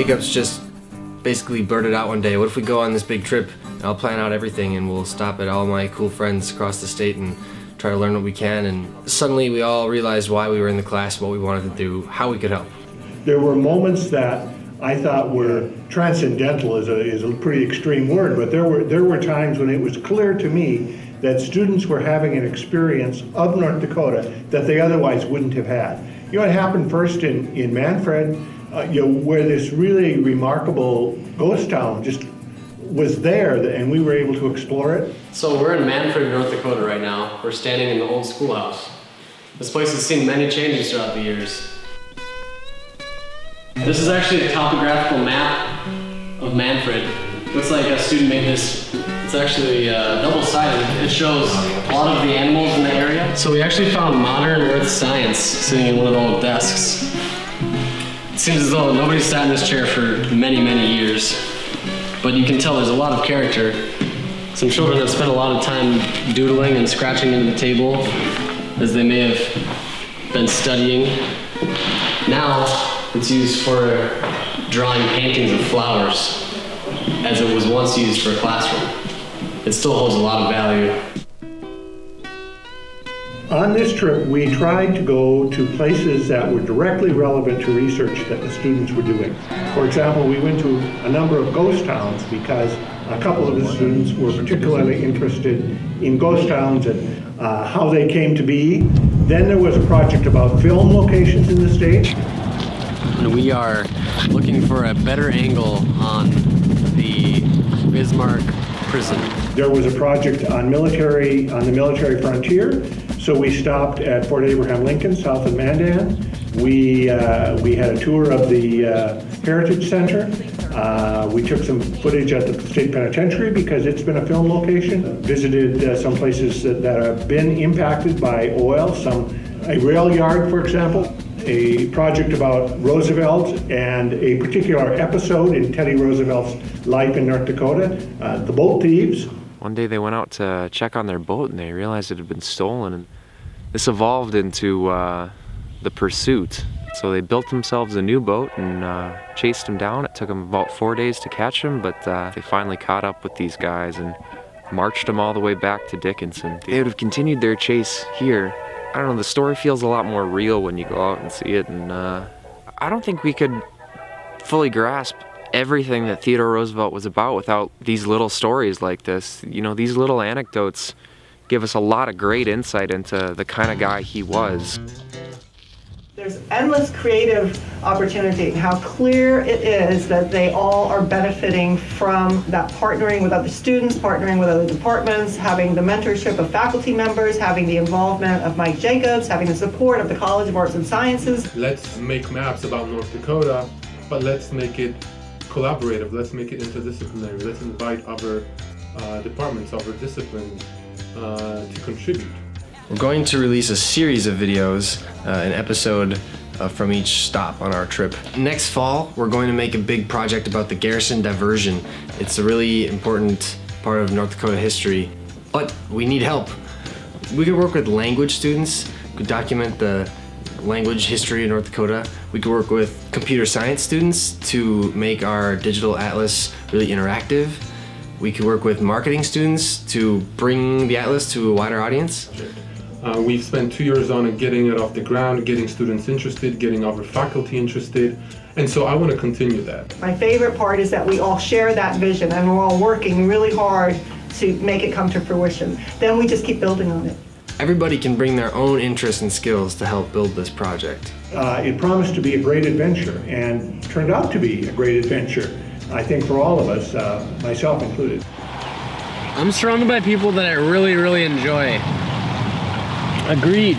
Jacobs just basically blurted out one day, what if we go on this big trip, and I'll plan out everything and we'll stop at all my cool friends across the state and try to learn what we can. And suddenly we all realized why we were in the class, what we wanted to do, how we could help. There were moments that I thought were transcendental is a pretty extreme word, but there were times when it was clear to me that students were having an experience of North Dakota that they otherwise wouldn't have had. You know, it happened first in Manfred, where this really remarkable ghost town just was there, and we were able to explore it. So we're in Manfred, North Dakota right now. We're standing in the old schoolhouse. This place has seen many changes throughout the years. This is actually a topographical map of Manfred. Looks like a student made this. It's actually double-sided. It shows a lot of the animals in the area. So we actually found modern earth science sitting in one of the old desks. It seems as though nobody sat in this chair for many, many years. But you can tell there's a lot of character. Some children have spent a lot of time doodling and scratching into the table as they may have been studying. Now it's used for drawing paintings of flowers, as it was once used for a classroom. It still holds a lot of value. On this trip, we tried to go to places that were directly relevant to research that the students were doing. For example, we went to a number of ghost towns because a couple of the students were particularly interested in ghost towns and how they came to be. Then there was a project about film locations in the state. And we are looking for a better angle on the Bismarck prison. There was a project on the military frontier. So we stopped at Fort Abraham Lincoln, south of Mandan. We had a tour of the Heritage Center. We took some footage at the State Penitentiary because it's been a film location. Visited some places that have been impacted by oil, a rail yard, for example. A project about Roosevelt and a particular episode in Teddy Roosevelt's life in North Dakota, the boat thieves. One day they went out to check on their boat and they realized it had been stolen, and this evolved into the pursuit. So they built themselves a new boat and chased them down. It took them about 4 days to catch them, but they finally caught up with these guys and marched them all the way back to Dickinson. They would have continued their chase here. I don't know, the story feels a lot more real when you go out and see it, and I don't think we could fully grasp everything that Theodore Roosevelt was about without these little stories like this. You know, these little anecdotes give us a lot of great insight into the kind of guy he was. There's endless creative opportunity. How clear it is that they all are benefiting from that partnering with other students, partnering with other departments, having the mentorship of faculty members, having the involvement of Mike Jacobs, having the support of the College of Arts and Sciences. Let's make maps about North Dakota, but let's make it collaborative. Let's make it interdisciplinary. Let's invite other departments, other disciplines to contribute. We're going to release a series of videos, an episode from each stop on our trip. Next fall, we're going to make a big project about the Garrison Diversion. It's a really important part of North Dakota history, but we need help. We could work with language students, could document the language history of North Dakota. We could work with computer science students to make our digital atlas really interactive. We could work with marketing students to bring the atlas to a wider audience. We've spent 2 years on it, getting it off the ground, getting students interested, getting other faculty interested, and so I want to continue that. My favorite part is that we all share that vision and we're all working really hard to make it come to fruition. Then we just keep building on it. Everybody can bring their own interests and skills to help build this project. It promised to be a great adventure and turned out to be a great adventure, I think, for all of us, myself included. I'm surrounded by people that I really, really enjoy. Agreed.